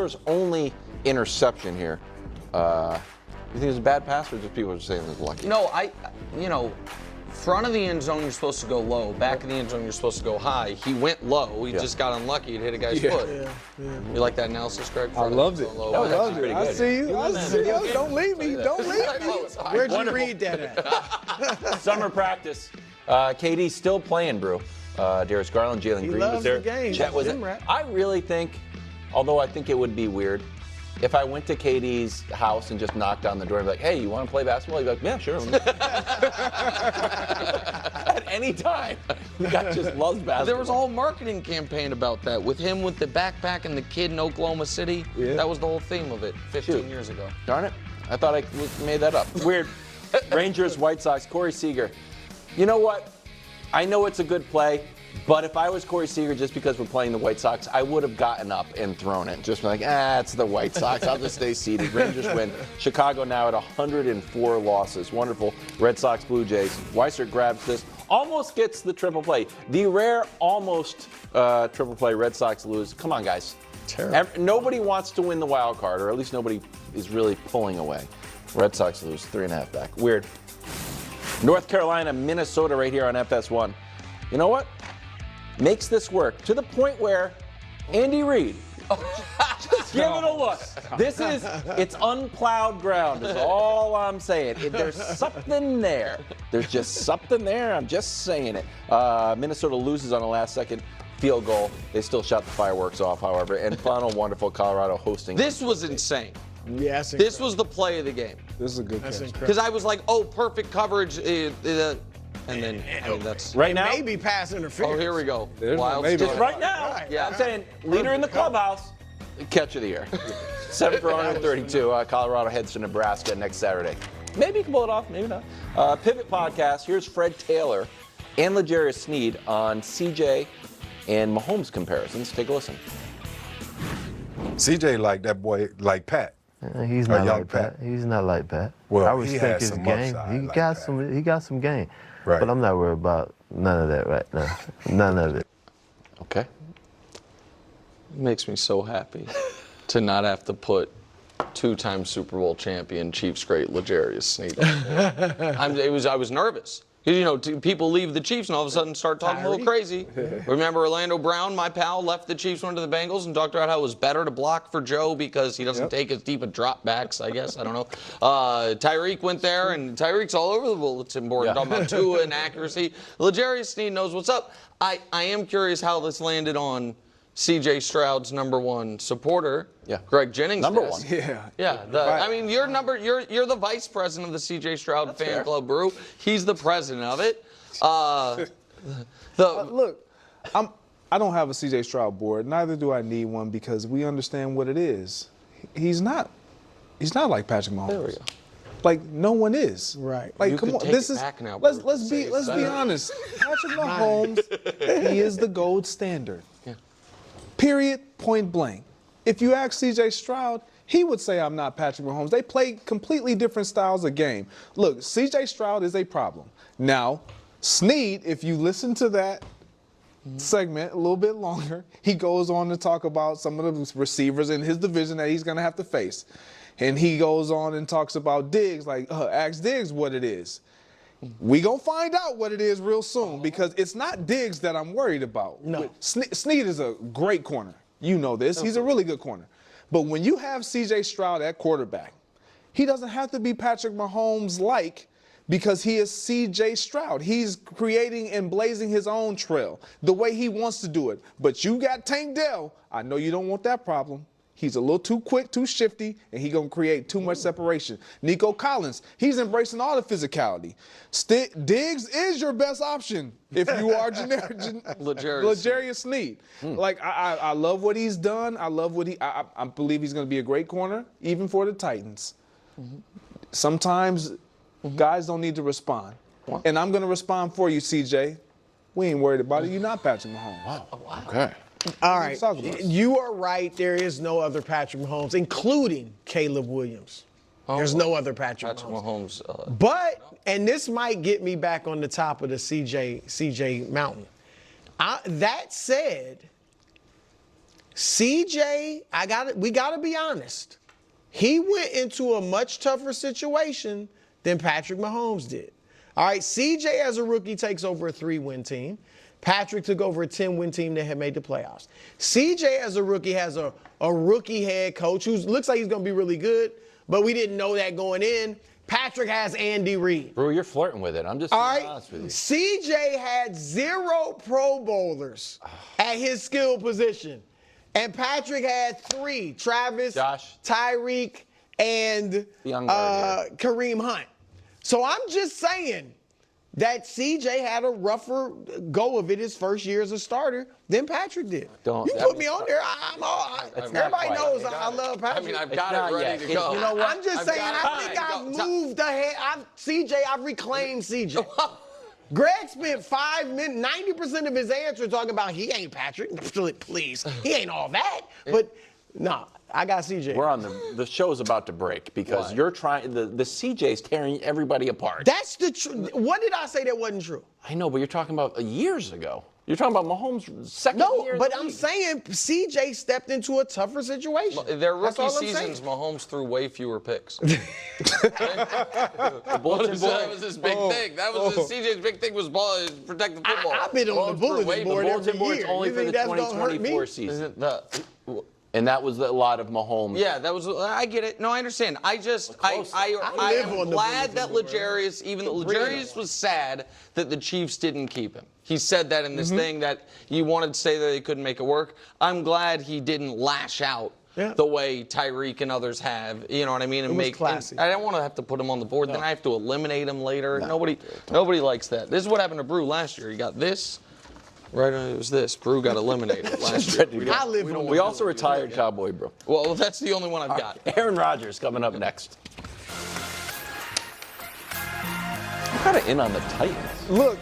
Turner's only interception here. You think it was a bad pass, or just people are just saying it was lucky? No, front of the end zone, you're supposed to go low. Back of the end zone, you're supposed to go high. He went low. He just got unlucky. It hit a guy's foot. You like that analysis, Greg? I loved it. I loved it. I see you. I see you. Don't leave me. Don't leave me. Where'd you read that at? Summer practice. KD's still playing, Brew. Darius Garland, Jalen Green was there. The game. Chet was there. I really think, although I think it would be weird, if I went to KD's house and just knocked on the door and be like, hey, you want to play basketball? He'd be like, yeah, sure. At any time. The guy just loves basketball. There was a whole marketing campaign about that with him with the backpack and the kid in Oklahoma City. Yeah. That was the whole theme of it 15 years ago. Darn it. I thought I made that up. Weird. Rangers, White Sox, Corey Seager. You know what? I know it's a good play. But if I was Corey Seager, just because we're playing the White Sox, I would have gotten up and thrown it. Just been like, it's the White Sox. I'll just stay seated. Rangers win. Chicago now at 104 losses. Wonderful. Red Sox, Blue Jays. Weiser grabs this. Almost gets the triple play. The rare almost triple play. Red Sox lose. Come on, guys. Terrible. Nobody wants to win the wild card, or at least nobody is really pulling away. Red Sox lose 3.5 back. Weird. North Carolina, Minnesota right here on FS1. You know what? Makes this work to the point where Andy Reid, just give it a look. It's unplowed ground is all I'm saying. There's something there. There's just something there. I'm just saying it. Minnesota loses on a last-second field goal. They still shot the fireworks off, however. And final wonderful Colorado hosting. This was insane. Yes. This was the play of the game. This is a good catch. Because I was like, perfect coverage. And then that's right now. Maybe pass interference. Oh, here we go. Just right now. Right. Yeah, I'm saying leader in the clubhouse, catch of the year. 7 for 132. Colorado heads to Nebraska next Saturday. Maybe you can pull it off. Maybe not. Pivot podcast. Here's Fred Taylor and L'Jarius Sneed on CJ and Mahomes comparisons. Take a listen. CJ like that boy like Pat. He's not like Pat. He's not like Pat. Well, I respect his game. He got some game. Right. But I'm not worried about none of that right now. None of it. Okay. It makes me so happy to not have to put two-time Super Bowl champion Chiefs great L'Jarius Sneed. I was nervous. You know, people leave the Chiefs and all of a sudden start talking a little crazy. Remember Orlando Brown, my pal, left the Chiefs, went to the Bengals, and talked about how it was better to block for Joe because he doesn't take as deep of drop backs, I guess. I don't know. Tyreek went there, and Tyreek's all over the bulletin board talking about Tua and accuracy. L'Jarius Sneed knows what's up. I am curious how this landed on CJ Stroud's #1 supporter, Greg Jennings. #1. Yeah. I mean, you're the vice president of the CJ Stroud fan club, Brew. He's the president of it. Look, I don't have a CJ Stroud board. Neither do I need one because we understand what it is. He's not like Patrick Mahomes. There we go. Like no one is. Right. Like You come can on, take this it is back now, let's Brew. be honest. Patrick Mahomes, he is the gold standard. Yeah. Period. Point blank. If you ask CJ Stroud, he would say I'm not Patrick Mahomes. They play completely different styles of game. Look, CJ Stroud is a problem. Now, Sneed, if you listen to that segment a little bit longer, he goes on to talk about some of the receivers in his division that he's going to have to face. And he goes on and talks about Diggs, like, ask Diggs what it is. We gonna find out what it is real soon because it's not Diggs that I'm worried about. No. Sneed is a great corner. You know this. He's a really good corner. But when you have CJ Stroud at quarterback, he doesn't have to be Patrick Mahomes-like because he is CJ Stroud. He's creating and blazing his own trail the way he wants to do it. But you got Tank Dell. I know you don't want that problem. He's a little too quick, too shifty, and he's going to create too much separation. Nico Collins, he's embracing all the physicality. Diggs is your best option if you are L'Jarius Sneed. Like, I love what he's done. I love what I believe he's going to be a great corner, even for the Titans. Sometimes guys don't need to respond. And I'm going to respond for you, CJ. We ain't worried about it. You're not Patrick Mahomes. Wow. Okay. All right. You are right. There is no other Patrick Mahomes, including Caleb Williams. There's no other Patrick Mahomes. But, and this might get me back on the top of the CJ mountain. That said, CJ, we got to be honest. He went into a much tougher situation than Patrick Mahomes did. All right, CJ as a rookie takes over a 3-win team. Patrick took over a 10-win team that had made the playoffs. CJ as a rookie has a rookie head coach who looks like he's going to be really good, but we didn't know that going in. Patrick has Andy Reid. Bro, you're flirting with it. I'm just being honest with you. CJ had 0 Pro Bowlers at his skill position. And Patrick had 3, Travis, Josh, Tyreek, and Kareem Hunt. So I'm just saying that CJ had a rougher go of it his first year as a starter than Patrick did. You put me on there, everybody knows I love Patrick. I mean, I've got it ready to go. You know what? I'm just saying, I think I've moved ahead. I've reclaimed CJ. Greg spent 5 minutes, 90% of his answer talking about he ain't Patrick. Please, he ain't all that. But no, I got CJ. We're on the show's about to break because you're trying. The CJ's tearing everybody apart. That's the truth. What did I say that wasn't true? I know, but you're talking about years ago. You're talking about Mahomes' second year. No, but I'm saying CJ stepped into a tougher situation. Their rookie seasons, Mahomes threw way fewer picks. The bulletin board. That was his big thing. That was CJ's big thing was protect the football. I've been on the bulletin board every board's year. only You for the think that's gonna hurt 2024 me? season. And that was a lot of Mahomes. Yeah, that was. I get it. No, I understand. I'm glad that L'Jarius, even though L'Jarius was sad that the Chiefs didn't keep him. He said that in this thing that you wanted to say that they couldn't make it work. I'm glad he didn't lash out the way Tyreek and others have. You know what I mean? And it was classy. I don't want to have to put him on the board. Then I have to eliminate him later. Nobody likes that. This is what happened to Brew last year. He got this. Right, it was this. Brew got eliminated last year. We also retired Cowboy, bro. Well, that's the only one I've got. Aaron Rodgers coming up next. I'm kind of in on the Titans. Look,